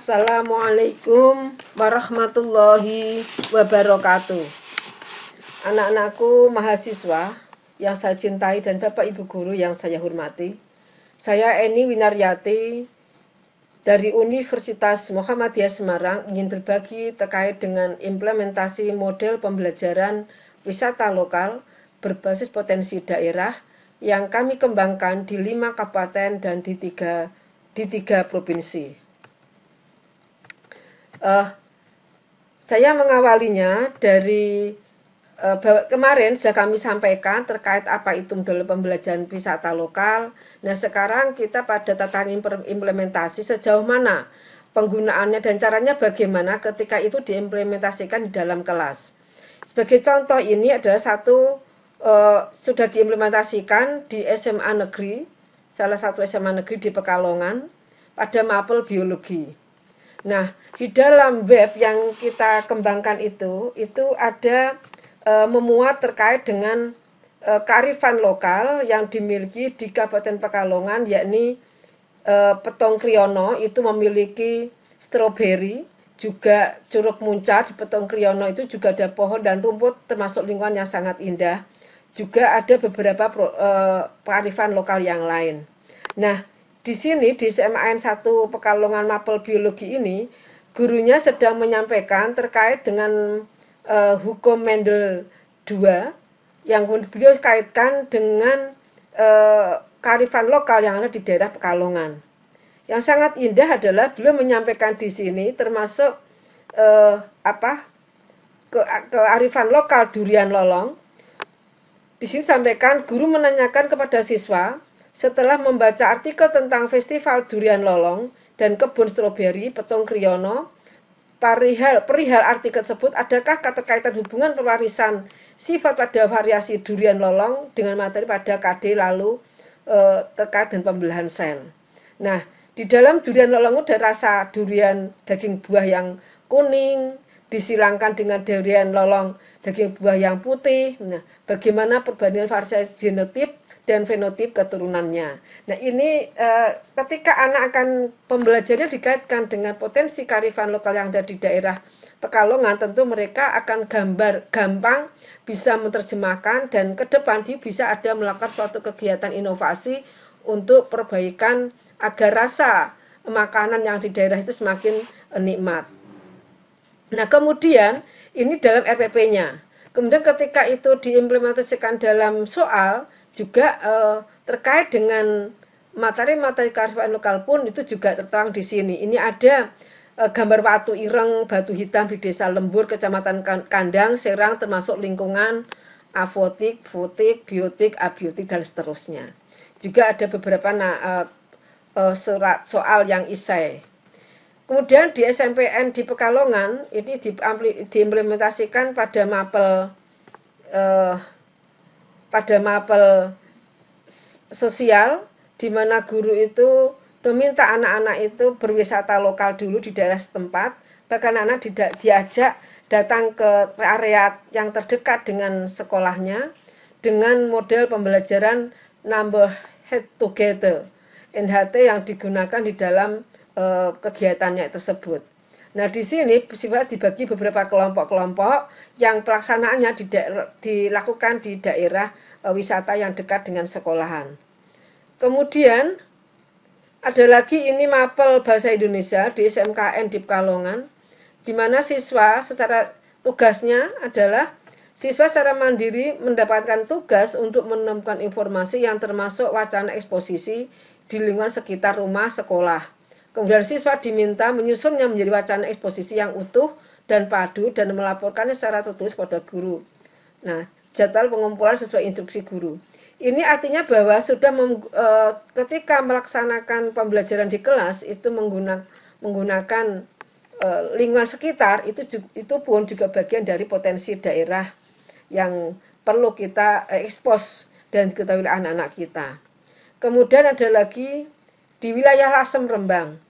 Assalamualaikum warahmatullahi wabarakatuh. Anak-anakku mahasiswa yang saya cintai dan Bapak Ibu guru yang saya hormati. Saya Eni Winaryati dari Universitas Muhammadiyah Semarang ingin berbagi terkait dengan implementasi model pembelajaran wisata lokal berbasis potensi daerah yang kami kembangkan di 5 kabupaten dan di tiga provinsi. Saya mengawalinya dari kemarin sudah kami sampaikan terkait apa itu model pembelajaran wisata lokal. Nah, sekarang kita pada tataran implementasi sejauh mana penggunaannya dan caranya bagaimana ketika itu diimplementasikan di dalam kelas. Sebagai contoh ini adalah sudah diimplementasikan di SMA negeri, salah satu SMA negeri di Pekalongan pada mapel biologi. Nah, di dalam web yang kita kembangkan itu ada memuat terkait dengan kearifan lokal yang dimiliki di Kabupaten Pekalongan, yakni Petong Kriono itu memiliki stroberi, juga Curug Muncar di Petong Kriono itu juga ada pohon dan rumput termasuk lingkungan yang sangat indah. Juga ada beberapa kearifan lokal yang lain. Nah, di sini di SMA 1 Pekalongan Mapel Biologi ini, gurunya sedang menyampaikan terkait dengan hukum Mendel 2 yang beliau kaitkan dengan kearifan lokal yang ada di daerah Pekalongan. Yang sangat indah adalah beliau menyampaikan di sini termasuk kearifan lokal durian lolong. Di sini sampaikan guru menanyakan kepada siswa setelah membaca artikel tentang Festival Durian Lolong dan Kebun Stroberi Petong Kriono, perihal artikel tersebut, adakah keterkaitan hubungan pewarisan sifat pada variasi durian lolong dengan materi pada KD lalu terkait dengan pembelahan sel. Nah, di dalam durian lolong ada rasa durian daging buah yang kuning, disilangkan dengan durian lolong daging buah yang putih. Nah, bagaimana perbandingan variasi genotip dan fenotip keturunannya. Nah, ini ketika anak akan pembelajarannya dikaitkan dengan potensi kearifan lokal yang ada di daerah Pekalongan, tentu mereka akan gampang bisa menerjemahkan dan ke depan dia bisa ada melakukan suatu kegiatan inovasi untuk perbaikan agar rasa makanan yang di daerah itu semakin nikmat. Nah, kemudian ini dalam RPP-nya. Kemudian ketika itu diimplementasikan dalam soal, juga terkait dengan materi-materi kearifan lokal pun itu juga tertuang di sini. Ini ada gambar batu ireng, batu hitam di Desa Lembur, Kecamatan Kandang, Serang, termasuk lingkungan avotik, fotik, biotik, abiotik, dan seterusnya. Juga ada beberapa surat soal yang isai. Kemudian di SMPN di Pekalongan ini diimplementasikan pada mapel sosial, di mana guru itu meminta anak-anak itu berwisata lokal dulu di daerah setempat, bahkan anak diajak datang ke area yang terdekat dengan sekolahnya dengan model pembelajaran number head together NHT yang digunakan di dalam kegiatannya tersebut. Nah, di sini sifat dibagi beberapa kelompok-kelompok yang pelaksanaannya dilakukan di daerah wisata yang dekat dengan sekolahan. Kemudian ada lagi ini mapel bahasa Indonesia di SMKN di Pekalongan, di mana siswa secara tugasnya adalah siswa secara mandiri mendapatkan tugas untuk menemukan informasi yang termasuk wacana eksposisi di lingkungan sekitar rumah sekolah. Kemudian siswa diminta menyusunnya menjadi wacana eksposisi yang utuh dan padu dan melaporkannya secara tertulis kepada guru. Nah, jadwal pengumpulan sesuai instruksi guru. Ini artinya bahwa sudah ketika melaksanakan pembelajaran di kelas itu menggunakan lingkungan sekitar itu pun juga bagian dari potensi daerah yang perlu kita ekspos dan diketahui oleh anak-anak kita. Kemudian ada lagi di wilayah Lasem Rembang.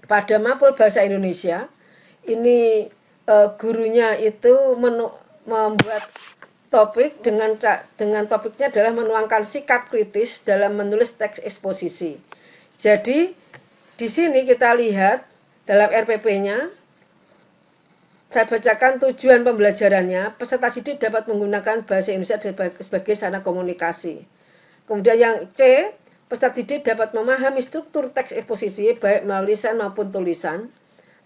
Pada mapel bahasa Indonesia, ini gurunya itu membuat topik dengan topiknya adalah menuangkan sikap kritis dalam menulis teks eksposisi. Jadi di sini kita lihat Dalam RPP-nya, saya bacakan tujuan pembelajarannya. Peserta didik dapat menggunakan bahasa Indonesia sebagai sarana komunikasi. Kemudian yang C, peserta didik dapat memahami struktur teks eksposisi baik melalui lisan maupun tulisan.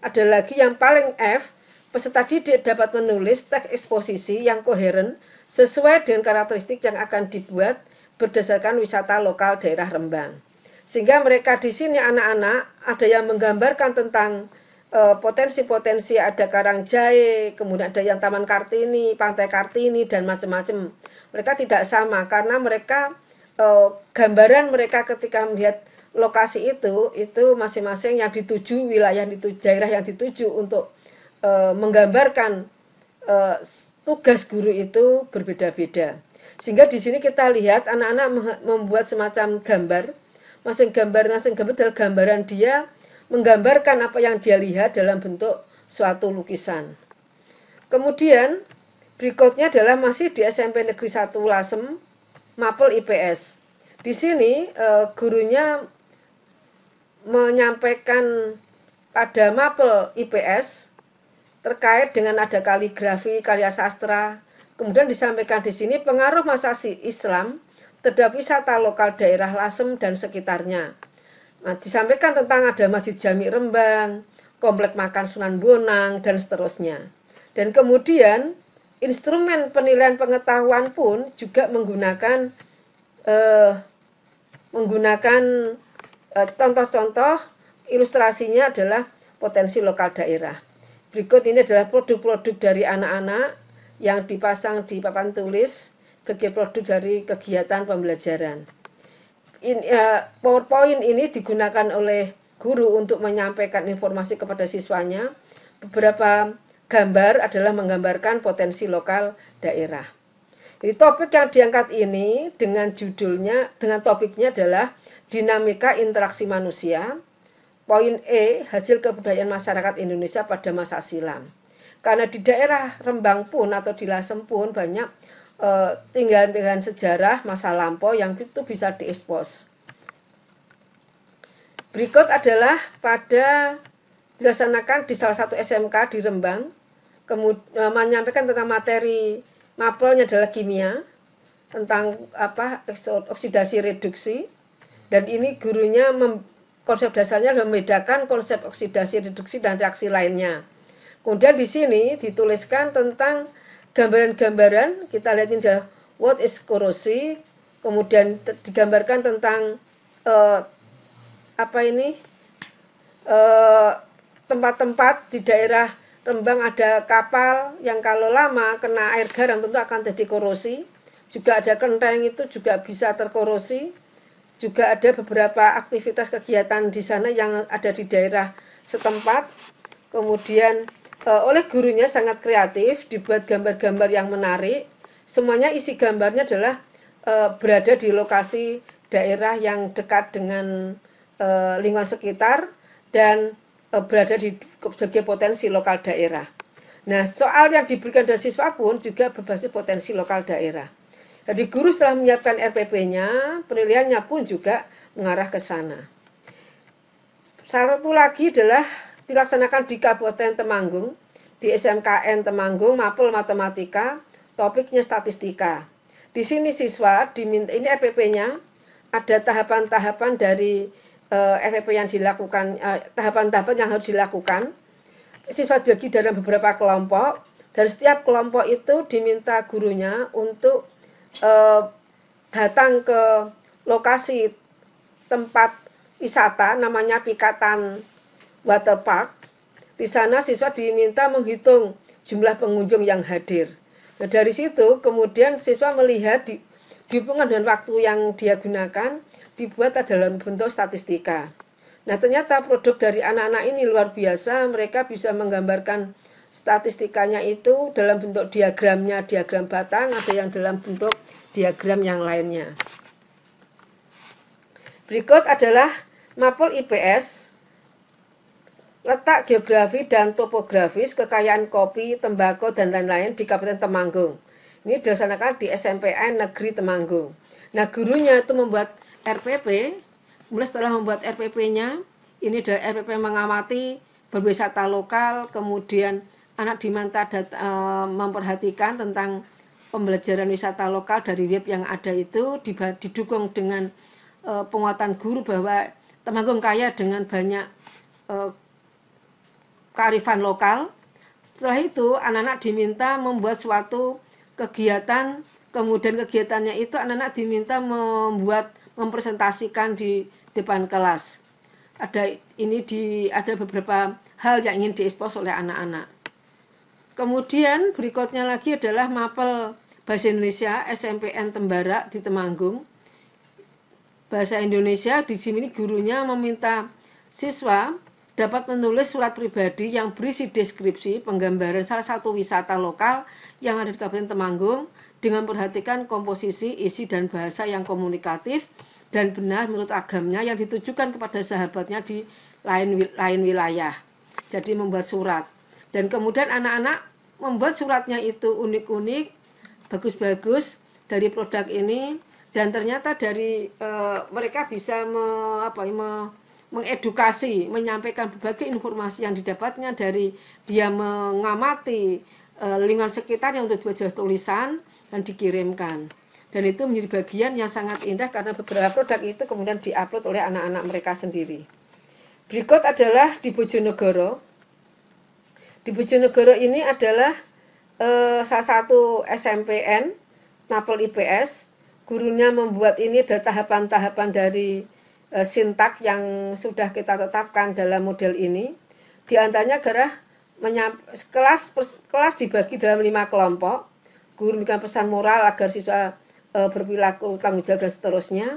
Ada lagi yang paling F, peserta didik dapat menulis teks eksposisi yang koheren sesuai dengan karakteristik yang akan dibuat berdasarkan wisata lokal daerah Rembang. Sehingga mereka di sini anak-anak ada yang menggambarkan tentang potensi-potensi, ada Karangjae, kemudian ada yang Taman Kartini, Pantai Kartini, dan macam-macam. Mereka tidak sama karena mereka gambaran mereka ketika melihat lokasi itu masing-masing yang dituju, wilayah dituju, daerah yang dituju untuk menggambarkan tugas guru itu berbeda-beda. Sehingga di sini kita lihat anak-anak membuat semacam gambar, masing gambar adalah gambaran dia menggambarkan apa yang dia lihat dalam bentuk suatu lukisan. Kemudian berikutnya adalah masih di SMP Negeri 1 Lasem, Mapel IPS. Di sini gurunya menyampaikan pada Mapel IPS terkait dengan ada kaligrafi, karya sastra. Kemudian disampaikan di sini pengaruh masa Islam terhadap wisata lokal daerah Lasem dan sekitarnya. Nah, disampaikan tentang ada Masjid Jami Rembang, Komplek Makan Sunan Bonang, dan seterusnya. Dan kemudian instrumen penilaian pengetahuan pun juga menggunakan contoh-contoh ilustrasinya adalah potensi lokal daerah. Berikut ini adalah produk-produk dari anak-anak yang dipasang di papan tulis sebagai produk dari kegiatan pembelajaran. PowerPoint ini digunakan oleh guru untuk menyampaikan informasi kepada siswanya. Beberapa gambar adalah menggambarkan potensi lokal daerah. Jadi topik yang diangkat ini dengan judulnya, dengan topiknya adalah dinamika interaksi manusia. Poin E, hasil kebudayaan masyarakat Indonesia pada masa silam. Karena di daerah Rembang pun atau di Lasem pun banyak tinggalan sejarah masa lampau yang itu bisa diekspos. Berikut adalah dilaksanakan di salah satu SMK di Rembang, kemudian menyampaikan tentang materi mapelnya adalah kimia, tentang oksidasi reduksi, dan ini gurunya konsep dasarnya membedakan konsep oksidasi reduksi dan reaksi lainnya. Kemudian di sini dituliskan tentang gambaran-gambaran, kita lihat ini adalah what is korosi, kemudian digambarkan tentang tempat-tempat di daerah Rembang ada kapal yang kalau lama kena air garam tentu akan jadi korosi. Juga ada kelenteng itu juga bisa terkorosi. Juga ada beberapa aktivitas kegiatan di sana yang ada di daerah setempat. Kemudian oleh gurunya sangat kreatif, dibuat gambar-gambar yang menarik. Semuanya isi gambarnya adalah berada di lokasi daerah yang dekat dengan lingkungan sekitar dan berada di sebagai potensi lokal daerah. Nah, soal yang diberikan dari siswa pun juga berbasis potensi lokal daerah. Jadi guru setelah menyiapkan RPP-nya, penilaiannya pun juga mengarah ke sana. Satu lagi adalah dilaksanakan di Kabupaten Temanggung, di SMKN Temanggung, Mapel Matematika, topiknya statistika. Di sini siswa diminta, ini RPP-nya, ada tahapan-tahapan dari RPP yang dilakukan, tahapan-tahapan yang harus dilakukan. Siswa dibagi dalam beberapa kelompok, dan setiap kelompok itu diminta gurunya untuk datang ke lokasi tempat wisata, namanya Pikatan Waterpark. Di sana siswa diminta menghitung jumlah pengunjung yang hadir. Nah, dari situ kemudian siswa melihat dihubungkan dengan waktu yang dia gunakan, dibuat dalam bentuk statistika. Nah, ternyata produk dari anak-anak ini luar biasa, mereka bisa menggambarkan statistikanya itu dalam bentuk diagramnya, diagram batang, ada yang dalam bentuk diagram yang lainnya. Berikut adalah Mapel IPS, letak geografi dan topografis, kekayaan kopi, tembakau, dan lain-lain di Kabupaten Temanggung. Ini dilaksanakan di SMPN Negeri Temanggung. Nah, gurunya itu membuat RPP, kemudian setelah membuat RPP-nya, ini adalah RPP mengamati berwisata lokal, kemudian anak diminta memperhatikan tentang pembelajaran wisata lokal dari web yang ada itu, didukung dengan penguatan guru bahwa Temanggung kaya dengan banyak kearifan lokal. Setelah itu anak-anak diminta membuat suatu kegiatan, kemudian kegiatannya itu anak-anak diminta mempresentasikan di depan kelas. Ada beberapa hal yang ingin diekspos oleh anak-anak. Kemudian berikutnya lagi adalah mapel Bahasa Indonesia SMPN Tembara di Temanggung. Bahasa Indonesia di sini gurunya meminta siswa dapat menulis surat pribadi yang berisi deskripsi penggambaran salah satu wisata lokal yang ada di Kabupaten Temanggung dengan perhatikan komposisi, isi, dan bahasa yang komunikatif dan benar menurut agamnya yang ditujukan kepada sahabatnya di lain wilayah. Jadi membuat surat. Dan kemudian anak-anak membuat suratnya itu unik-unik, bagus-bagus dari produk ini, dan ternyata dari mereka bisa mengedukasi, menyampaikan berbagai informasi yang didapatnya dari dia mengamati lingkungan sekitar yang untuk dibuat tulisan dan dikirimkan. Dan itu menjadi bagian yang sangat indah karena beberapa produk itu kemudian diupload oleh anak-anak mereka sendiri. Berikut adalah di Bojonegoro. Di Bojonegoro ini adalah salah satu SMPN, Mapel IPS. Gurunya membuat ini ada tahapan-tahapan dari sintak yang sudah kita tetapkan dalam model ini. Di antaranya adalah kelas dibagi dalam 5 kelompok. Guru memberikan pesan moral agar siswa berperilaku tanggung jawab dan seterusnya.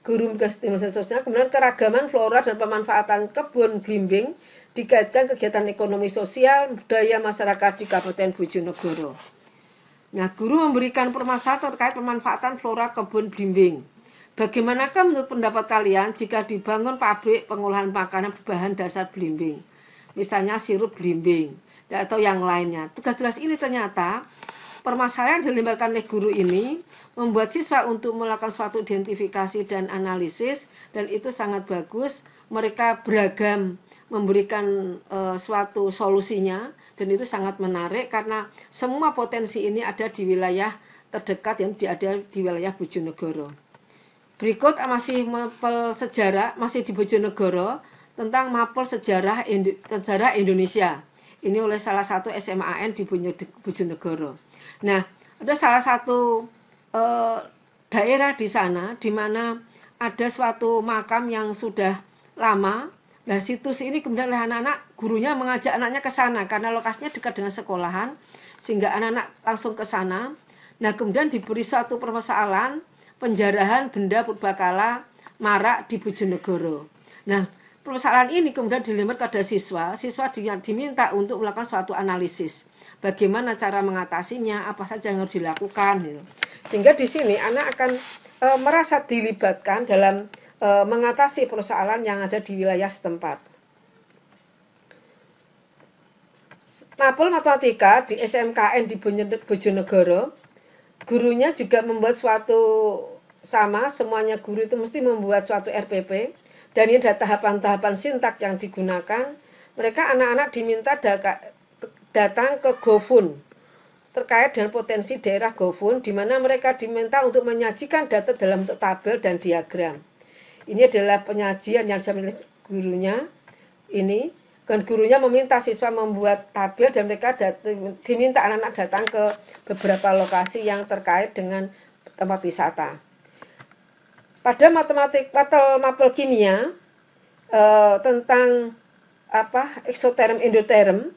Guru memberikan seterusnya. Kemudian keragaman flora dan pemanfaatan kebun blimbing dikaitkan kegiatan ekonomi sosial budaya masyarakat di Kabupaten Bojonegoro. Nah, guru memberikan permasalahan terkait pemanfaatan flora kebun blimbing. Bagaimanakah menurut pendapat kalian jika dibangun pabrik pengolahan makanan berbahan dasar blimbing? Misalnya sirup blimbing atau yang lainnya. Tugas-tugas ini ternyata permasalahan yang dilemparkan oleh guru ini membuat siswa untuk melakukan suatu identifikasi dan analisis, dan itu sangat bagus. Mereka beragam memberikan suatu solusinya, dan itu sangat menarik karena semua potensi ini ada di wilayah terdekat yang ada di wilayah Bojonegoro. Berikut masih mapel sejarah, masih di Bojonegoro, tentang mapel sejarah Indonesia. Ini oleh salah satu SMAN di Bojonegoro. Nah, ada salah satu daerah di sana di mana ada suatu makam yang sudah lama. Nah, situs ini kemudian oleh anak-anak, gurunya mengajak anaknya ke sana karena lokasinya dekat dengan sekolahan, sehingga anak-anak langsung ke sana. Nah, kemudian diberi suatu permasalahan penjarahan benda purbakala marak di Bojonegoro. Nah, permasalahan ini kemudian dilempar pada siswa. Siswa diminta untuk melakukan suatu analisis. Bagaimana cara mengatasinya, apa saja yang harus dilakukan. Gitu. Sehingga di sini anak akan merasa dilibatkan dalam mengatasi persoalan yang ada di wilayah setempat. Mapel matematika di SMKN di Bojonegoro, gurunya juga membuat suatu semuanya guru itu mesti membuat suatu RPP, dan ini ada tahapan-tahapan sintak yang digunakan. Mereka anak-anak diminta datang ke GoFund terkait dengan potensi daerah GoFund, di mana mereka diminta untuk menyajikan data dalam bentuk tabel dan diagram. Ini adalah penyajian yang disampaikan oleh gurunya ini, dan gurunya meminta siswa membuat tabel dan mereka diminta anak-anak datang ke beberapa lokasi yang terkait dengan tempat wisata. Pada mapel kimia tentang eksoterm endoterm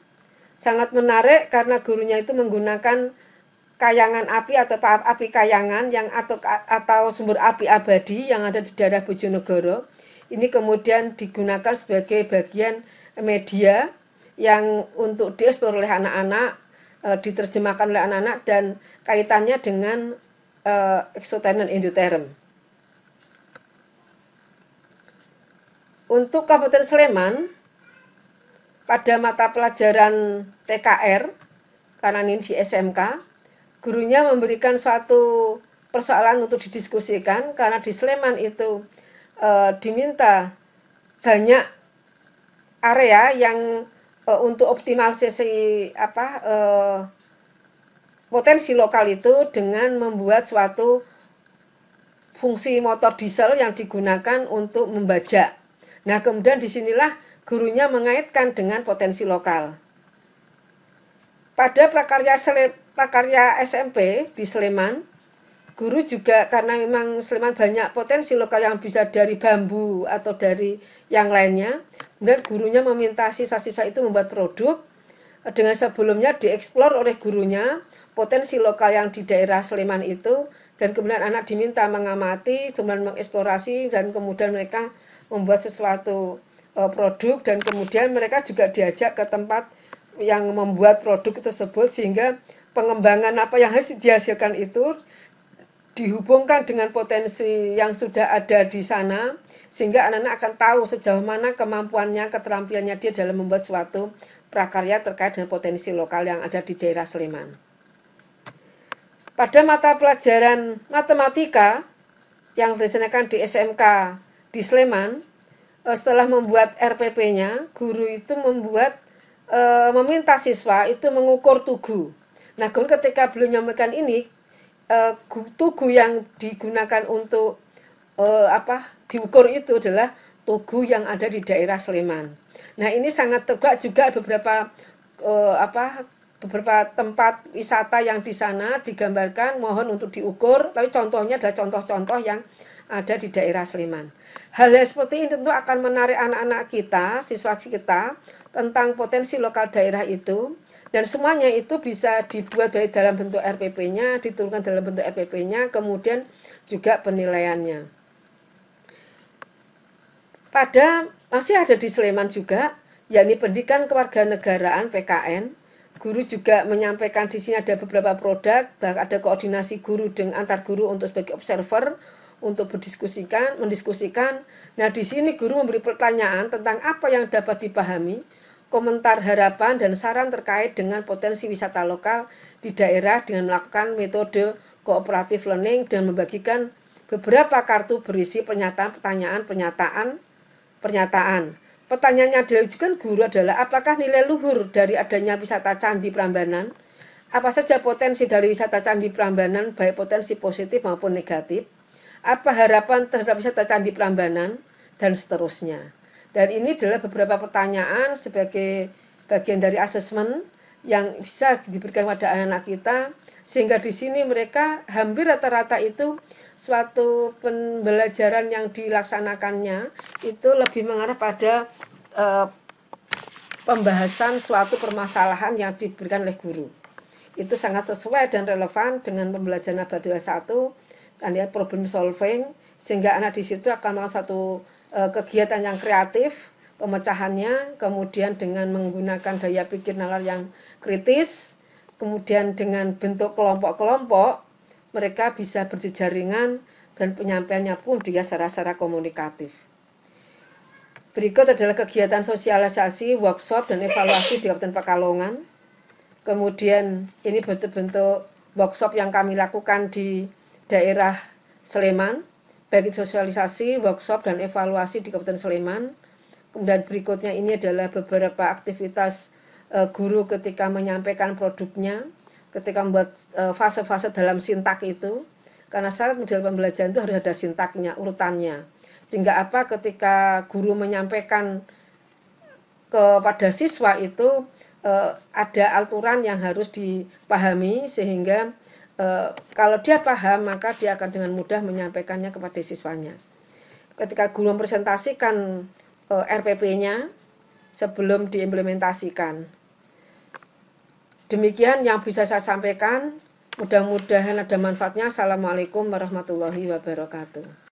sangat menarik karena gurunya itu menggunakan kayangan api atau api kayangan yang atau sumber api abadi yang ada di daerah Bojonegoro. Ini kemudian digunakan sebagai bagian media yang untuk dieksplor oleh anak-anak, diterjemahkan oleh anak-anak dan kaitannya dengan eksoterm dan endoterm. Untuk Kabupaten Sleman, pada mata pelajaran TKR, karena ini di SMK, gurunya memberikan suatu persoalan untuk didiskusikan, karena di Sleman itu diminta banyak area yang untuk optimalisasi potensi lokal itu dengan membuat suatu fungsi motor diesel yang digunakan untuk membajak. Nah, kemudian disinilah gurunya mengaitkan dengan potensi lokal. Pada prakarya SMP di Sleman, guru juga karena memang Sleman banyak potensi lokal yang bisa dari bambu atau dari yang lainnya, kemudian gurunya meminta siswa-siswa itu membuat produk dengan sebelumnya dieksplor oleh gurunya potensi lokal yang di daerah Sleman itu, dan kemudian anak diminta mengamati, kemudian mengeksplorasi, dan kemudian mereka membuat sesuatu produk, dan kemudian mereka juga diajak ke tempat yang membuat produk tersebut, sehingga pengembangan apa yang dihasilkan itu dihubungkan dengan potensi yang sudah ada di sana, sehingga anak-anak akan tahu sejauh mana kemampuannya, keterampilannya dia dalam membuat suatu prakarya terkait dengan potensi lokal yang ada di daerah Sleman. Pada mata pelajaran matematika yang dilaksanakan di SMK di Sleman, setelah membuat RPP-nya, guru itu meminta siswa itu mengukur tugu. Nah, ketika beliau menyampaikan ini, tugu yang digunakan untuk diukur itu adalah tugu yang ada di daerah Sleman. Nah, ini sangat tegak juga beberapa tempat wisata yang di sana digambarkan mohon untuk diukur, tapi contohnya adalah contoh-contoh yang ada di daerah Sleman. Hal-hal seperti ini tentu akan menarik anak-anak kita, siswa kita, tentang potensi lokal daerah itu, dan semuanya itu bisa dibuat baik dalam bentuk RPP-nya, diturunkan dalam bentuk RPP-nya, kemudian juga penilaiannya. Masih ada di Sleman juga, yakni pendidikan kewarganegaraan PKN. Guru juga menyampaikan di sini ada beberapa produk, ada koordinasi guru dengan antar guru untuk sebagai observer, untuk mendiskusikan. Nah, di sini guru memberi pertanyaan tentang apa yang dapat dipahami, komentar harapan dan saran terkait dengan potensi wisata lokal di daerah dengan melakukan metode cooperative learning dan membagikan beberapa kartu berisi pernyataan. Pertanyaannya diajukan guru adalah apakah nilai luhur dari adanya wisata Candi Prambanan? Apa saja potensi dari wisata Candi Prambanan, baik potensi positif maupun negatif? Apa harapan terhadap wisata Candi Prambanan? Dan seterusnya. Dan ini adalah beberapa pertanyaan sebagai bagian dari asesmen yang bisa diberikan pada anak-anak kita, sehingga di sini mereka hampir rata-rata itu suatu pembelajaran yang dilaksanakannya itu lebih mengarah pada pembahasan suatu permasalahan yang diberikan oleh guru. Itu sangat sesuai dan relevan dengan pembelajaran abad 21, dan problem solving, sehingga anak di situ akan melakukan satu kegiatan yang kreatif, pemecahannya, kemudian dengan menggunakan daya pikir nalar yang kritis, kemudian dengan bentuk kelompok-kelompok, mereka bisa berjejaringan dan penyampaiannya pun dia secara komunikatif. Berikut adalah kegiatan sosialisasi, workshop, dan evaluasi di Kabupaten Pekalongan. Kemudian ini bentuk-bentuk workshop yang kami lakukan di daerah Sleman, baik sosialisasi, workshop, dan evaluasi di Kabupaten Sleman. Kemudian berikutnya ini adalah beberapa aktivitas guru ketika menyampaikan produknya, ketika membuat fase-fase dalam sintak itu, karena syarat model pembelajaran itu harus ada sintaknya, urutannya. Sehingga ketika guru menyampaikan kepada siswa itu ada aturan yang harus dipahami, sehingga kalau dia paham maka dia akan dengan mudah menyampaikannya kepada siswanya. Ketika guru mempresentasikan RPP-nya sebelum diimplementasikan. Demikian yang bisa saya sampaikan. Mudah-mudahan ada manfaatnya. Assalamualaikum warahmatullahi wabarakatuh.